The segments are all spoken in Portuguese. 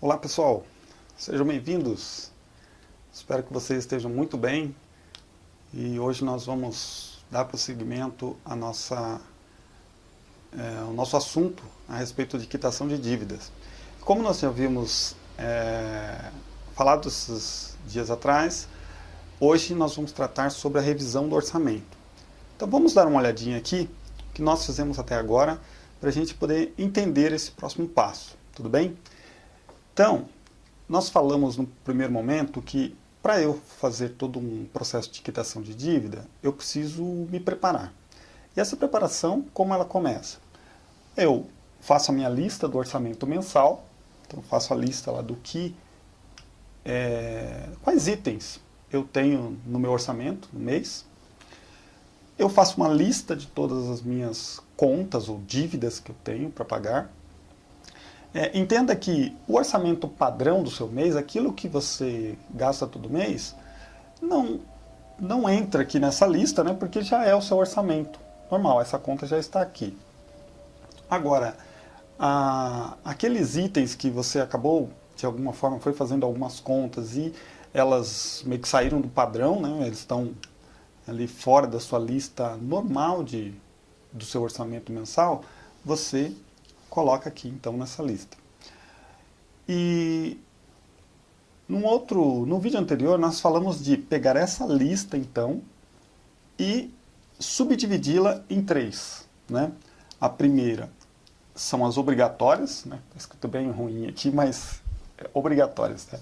Olá pessoal, sejam bem-vindos. Espero que vocês estejam muito bem e hoje nós vamos dar prosseguimento ao nosso assunto a respeito de quitação de dívidas. Como nós já havíamos falado esses dias atrás, hoje nós vamos tratar sobre a revisão do orçamento. Então vamos dar uma olhadinha aqui, o que nós fizemos até agora, para a gente poder entender esse próximo passo, tudo bem? Então, nós falamos no primeiro momento que para eu fazer todo um processo de quitação de dívida, eu preciso me preparar. E essa preparação, como ela começa? Eu faço a minha lista do orçamento mensal, então faço a lista lá do que, quais itens eu tenho no meu orçamento no mês. Eu faço uma lista de todas as minhas contas ou dívidas que eu tenho para pagar. Entenda que o orçamento padrão do seu mês, aquilo que você gasta todo mês, não entra aqui nessa lista, né, porque já é o seu orçamento normal, essa conta já está aqui. Agora, aqueles itens que você acabou, de alguma forma, foi fazendo algumas contas e elas meio que saíram do padrão, né, eles estão ali fora da sua lista normal do seu orçamento mensal, você coloca aqui então nessa lista. E no vídeo anterior nós falamos de pegar essa lista então e subdividi-la em três, né? A primeira são as obrigatórias, né? Está escrito bem ruim aqui, mas obrigatórias, tá?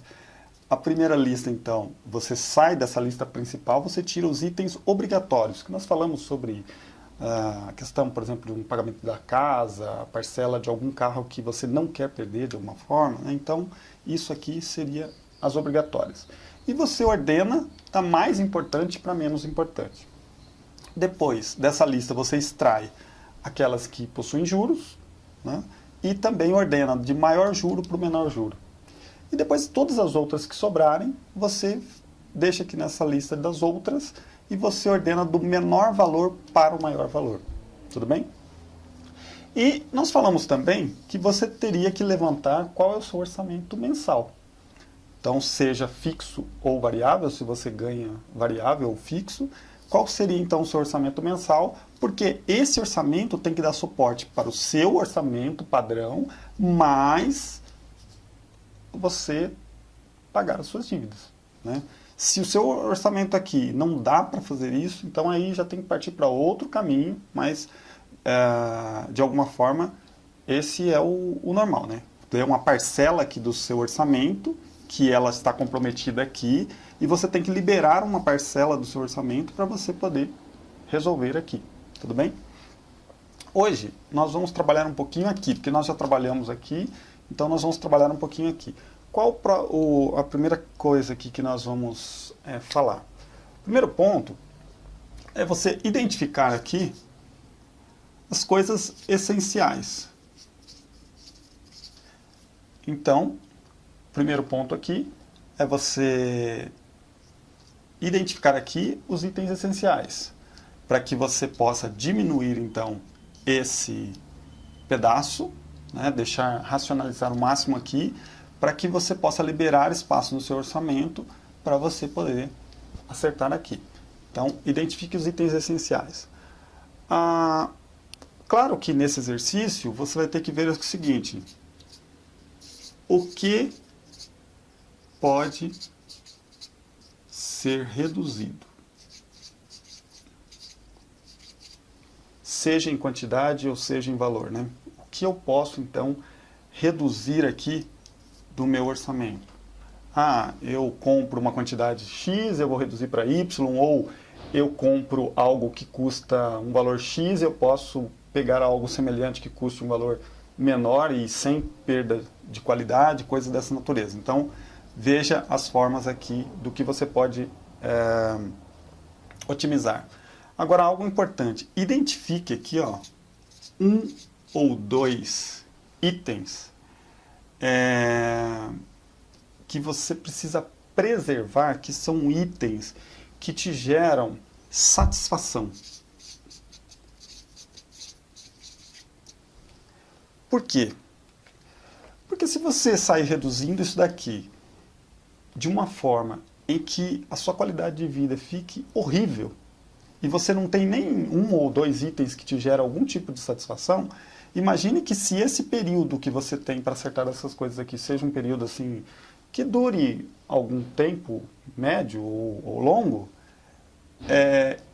A primeira lista, então, você sai dessa lista principal, você tira os itens obrigatórios, que nós falamos sobre a questão, por exemplo, de um pagamento da casa, a parcela de algum carro que você não quer perder de alguma forma, né? Então, isso aqui seria as obrigatórias. E você ordena da mais importante para menos importante. Depois dessa lista, você extrai aquelas que possuem juros, né? E também ordena de maior juro para o menor juro. E depois todas as outras que sobrarem, você deixa aqui nessa lista das outras e você ordena do menor valor para o maior valor. Tudo bem? E nós falamos também que você teria que levantar qual é o seu orçamento mensal. Então, seja fixo ou variável, se você ganha variável ou fixo, qual seria então o seu orçamento mensal? Porque esse orçamento tem que dar suporte para o seu orçamento padrão, mais você pagar as suas dívidas, né? Se o seu orçamento aqui não dá para fazer isso, então aí já tem que partir para outro caminho, mas de alguma forma esse é o normal, né? Tem uma parcela aqui do seu orçamento que ela está comprometida aqui e você tem que liberar uma parcela do seu orçamento para você poder resolver aqui, tudo bem? Hoje nós vamos trabalhar um pouquinho aqui, porque nós já trabalhamos aqui, então nós vamos trabalhar um pouquinho aqui. Qual a primeira coisa aqui que nós vamos falar? O primeiro ponto é você identificar aqui as coisas essenciais. Então, o primeiro ponto aqui é você identificar aqui os itens essenciais, para que você possa diminuir então esse pedaço, né, racionalizar o máximo aqui, para que você possa liberar espaço no seu orçamento para você poder acertar aqui. Então, identifique os itens essenciais. Claro que nesse exercício você vai ter que ver o seguinte: o que pode ser reduzido? Seja em quantidade ou seja em valor, né? O que eu posso, então, reduzir aqui do meu orçamento? Eu compro uma quantidade X, eu vou reduzir para Y, ou eu compro algo que custa um valor X, eu posso pegar algo semelhante que custe um valor menor e sem perda de qualidade, coisas dessa natureza. Então, veja as formas aqui do que você pode otimizar. Agora, algo importante, identifique aqui, ó, um ou dois itens que você precisa preservar, que são itens que te geram satisfação. Por quê? Porque se você sair reduzindo isso daqui de uma forma em que a sua qualidade de vida fique horrível e você não tem nem um ou dois itens que te geram algum tipo de satisfação, imagine que se esse período que você tem para acertar essas coisas aqui seja um período assim que dure algum tempo médio ou longo,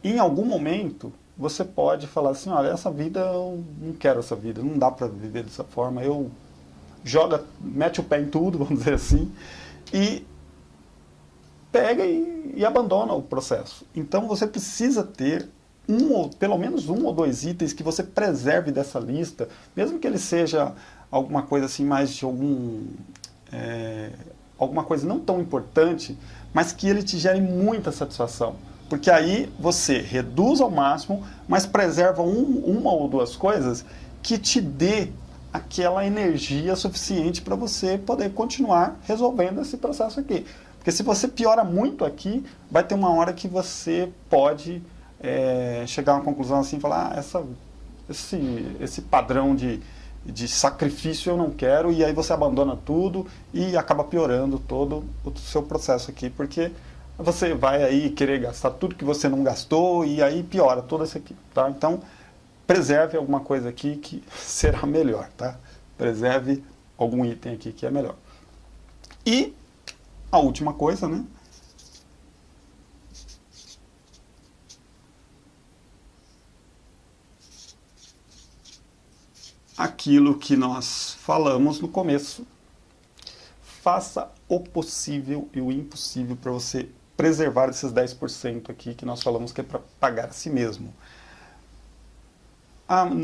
em algum momento você pode falar assim, olha, essa vida eu não quero essa vida, não dá para viver dessa forma, mete o pé em tudo, vamos dizer assim, e pega e abandona o processo. Então você precisa ter pelo menos um ou dois itens que você preserve dessa lista, mesmo que ele seja alguma coisa assim mais de alguma coisa não tão importante, mas que ele te gere muita satisfação. Porque aí você reduz ao máximo, mas preserva uma ou duas coisas que te dê aquela energia suficiente para você poder continuar resolvendo esse processo aqui. Porque se você piora muito aqui, vai ter uma hora que você pode chegar a uma conclusão assim, falar, esse padrão de sacrifício eu não quero, e aí você abandona tudo e acaba piorando todo o seu processo aqui, porque você vai aí querer gastar tudo que você não gastou e aí piora todo isso aqui, tá? Então, preserve alguma coisa aqui que será melhor, tá? Preserve algum item aqui que é melhor. E a última coisa, né? Aquilo que nós falamos no começo. Faça o possível e o impossível para você preservar esses 10% aqui que nós falamos que é para pagar a si mesmo.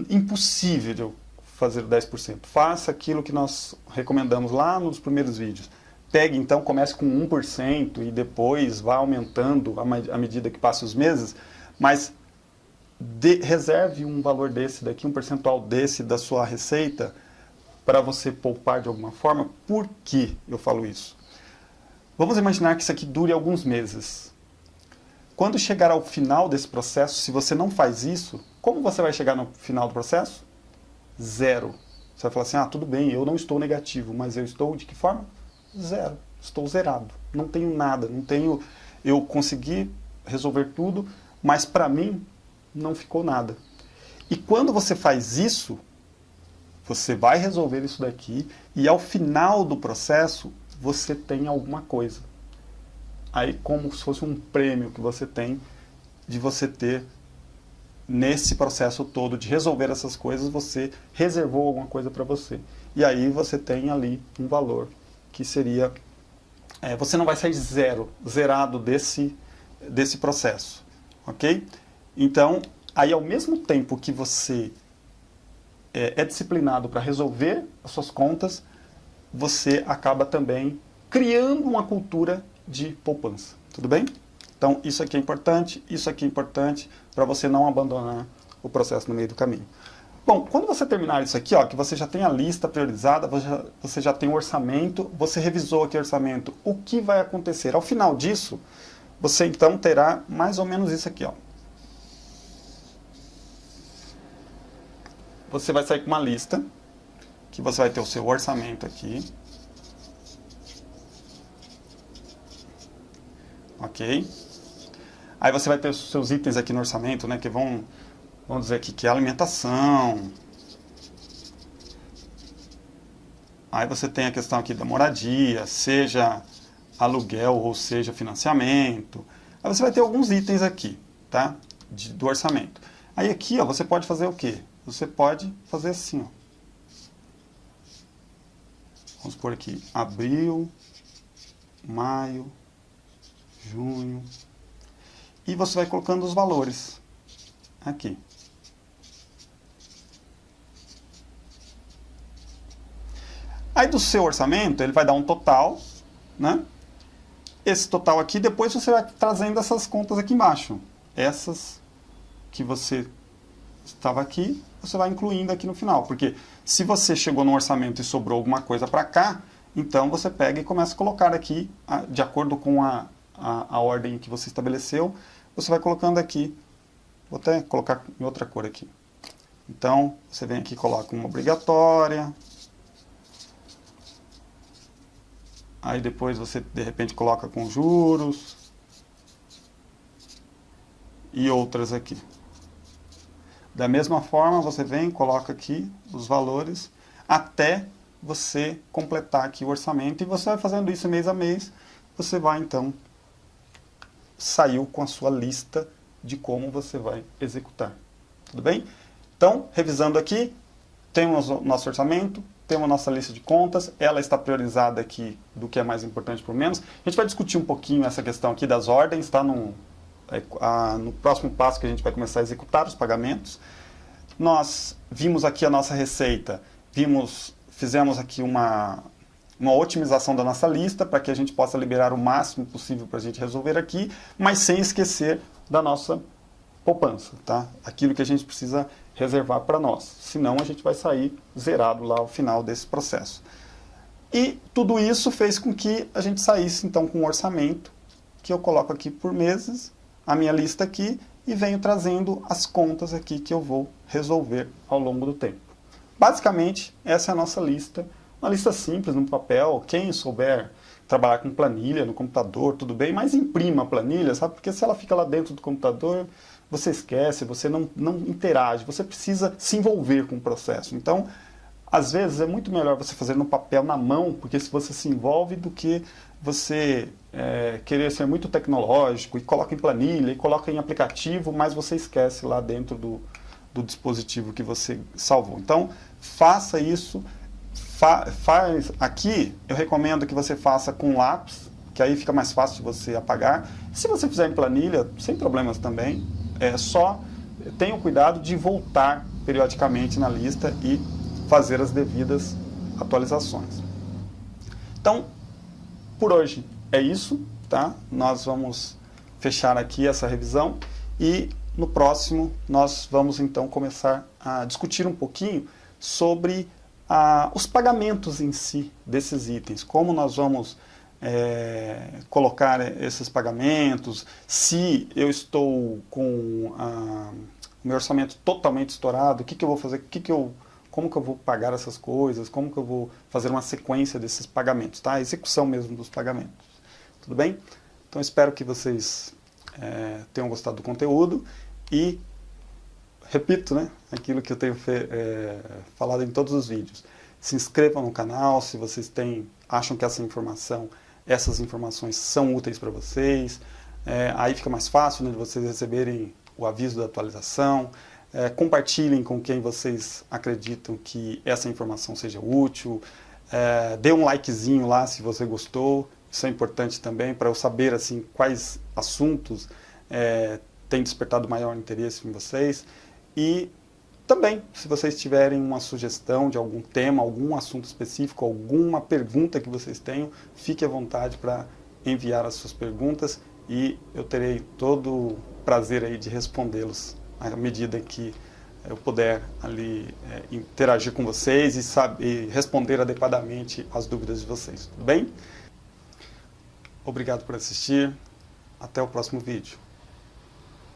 Impossível de eu fazer 10%. Faça aquilo que nós recomendamos lá nos primeiros vídeos. Pegue, então, comece com 1% e depois vá aumentando à medida que passam os meses, mas reserve um valor desse daqui, um percentual desse da sua receita para você poupar de alguma forma. Por que eu falo isso? Vamos imaginar que isso aqui dure alguns meses. Quando chegar ao final desse processo, se você não faz isso, como você vai chegar no final do processo? Zero. Você vai falar assim, tudo bem, eu não estou negativo, mas eu estou de que forma? Zero. Estou zerado. Não tenho nada, eu consegui resolver tudo, mas para mim não ficou nada. E quando você faz isso, você vai resolver isso daqui e ao final do processo você tem alguma coisa. Aí como se fosse um prêmio que você tem de você ter nesse processo todo de resolver essas coisas, você reservou alguma coisa para você. E aí você tem ali um valor que seria... você não vai sair zerado desse processo. Ok? Então, aí ao mesmo tempo que você é disciplinado para resolver as suas contas, você acaba também criando uma cultura de poupança. Tudo bem? Então, isso aqui é importante para você não abandonar o processo no meio do caminho. Bom, quando você terminar isso aqui, que você já tem a lista priorizada, você já tem o orçamento, você revisou aqui o orçamento, o que vai acontecer? Ao final disso, você então terá mais ou menos isso aqui, Você vai sair com uma lista, que você vai ter o seu orçamento aqui. Ok? Aí você vai ter os seus itens aqui no orçamento, né, que vamos dizer aqui que é alimentação. Aí você tem a questão aqui da moradia, seja aluguel ou seja financiamento. Aí você vai ter alguns itens aqui, tá? Do orçamento. Aí aqui, você pode fazer o quê? Você pode fazer assim, Vamos por aqui, abril, maio, junho. E você vai colocando os valores aqui. Aí do seu orçamento, ele vai dar um total, né? Esse total aqui, depois você vai trazendo essas contas aqui embaixo. Essas que você estava aqui, você vai incluindo aqui no final. Porque se você chegou no orçamento e sobrou alguma coisa para cá, então você pega e começa a colocar aqui, de acordo com a ordem que você estabeleceu, você vai colocando aqui. Vou até colocar em outra cor aqui. Então, você vem aqui e coloca uma obrigatória. Aí depois você, de repente, coloca com juros. E outras aqui. Da mesma forma, você vem, coloca aqui os valores, até você completar aqui o orçamento. E você vai fazendo isso mês a mês, você vai, então, sair com a sua lista de como você vai executar. Tudo bem? Então, revisando aqui, temos o nosso orçamento, temos a nossa lista de contas, ela está priorizada aqui do que é mais importante para o menos. A gente vai discutir um pouquinho essa questão aqui das ordens, tá? No próximo passo que a gente vai começar a executar os pagamentos. Nós vimos aqui a nossa receita, fizemos aqui uma otimização da nossa lista para que a gente possa liberar o máximo possível para a gente resolver aqui, mas sem esquecer da nossa poupança, tá? Aquilo que a gente precisa reservar para nós, senão a gente vai sair zerado lá ao final desse processo. E tudo isso fez com que a gente saísse então com um orçamento, que eu coloco aqui por meses, a minha lista aqui, e venho trazendo as contas aqui que eu vou resolver ao longo do tempo. Basicamente, essa é a nossa lista, uma lista simples, no papel. Quem souber trabalhar com planilha no computador, tudo bem, mas imprima a planilha, sabe? Porque se ela fica lá dentro do computador, você esquece, você não interage, você precisa se envolver com o processo. Então, às vezes é muito melhor você fazer no papel, na mão, porque se você se envolve, do que você querer ser muito tecnológico e coloca em planilha, e coloca em aplicativo, mas você esquece lá dentro do dispositivo que você salvou. Então, faça isso. Aqui, eu recomendo que você faça com lápis, que aí fica mais fácil de você apagar. Se você fizer em planilha, sem problemas também, só tenha o cuidado de voltar periodicamente na lista e fazer as devidas atualizações. Então, por hoje é isso, tá? Nós vamos fechar aqui essa revisão e no próximo nós vamos então começar a discutir um pouquinho sobre os pagamentos em si desses itens, como nós vamos colocar esses pagamentos, se eu estou com o meu orçamento totalmente estourado, o que eu vou fazer, como que eu vou pagar essas coisas, como que eu vou fazer uma sequência desses pagamentos, tá? A execução mesmo dos pagamentos. Tudo bem? Então espero que vocês tenham gostado do conteúdo e repito, né, aquilo que eu tenho falado em todos os vídeos. Se inscrevam no canal se vocês acham que essas informações são úteis para vocês. Aí fica mais fácil, né, de vocês receberem o aviso da atualização. Compartilhem com quem vocês acreditam que essa informação seja útil. Dê um likezinho lá se você gostou. Isso é importante também para eu saber assim, quais assuntos têm despertado maior interesse em vocês. E também, se vocês tiverem uma sugestão de algum tema, algum assunto específico, alguma pergunta que vocês tenham, fique à vontade para enviar as suas perguntas e eu terei todo o prazer aí de respondê-los à medida que eu puder ali interagir com vocês e responder adequadamente às dúvidas de vocês. Tudo bem? Obrigado por assistir. Até o próximo vídeo.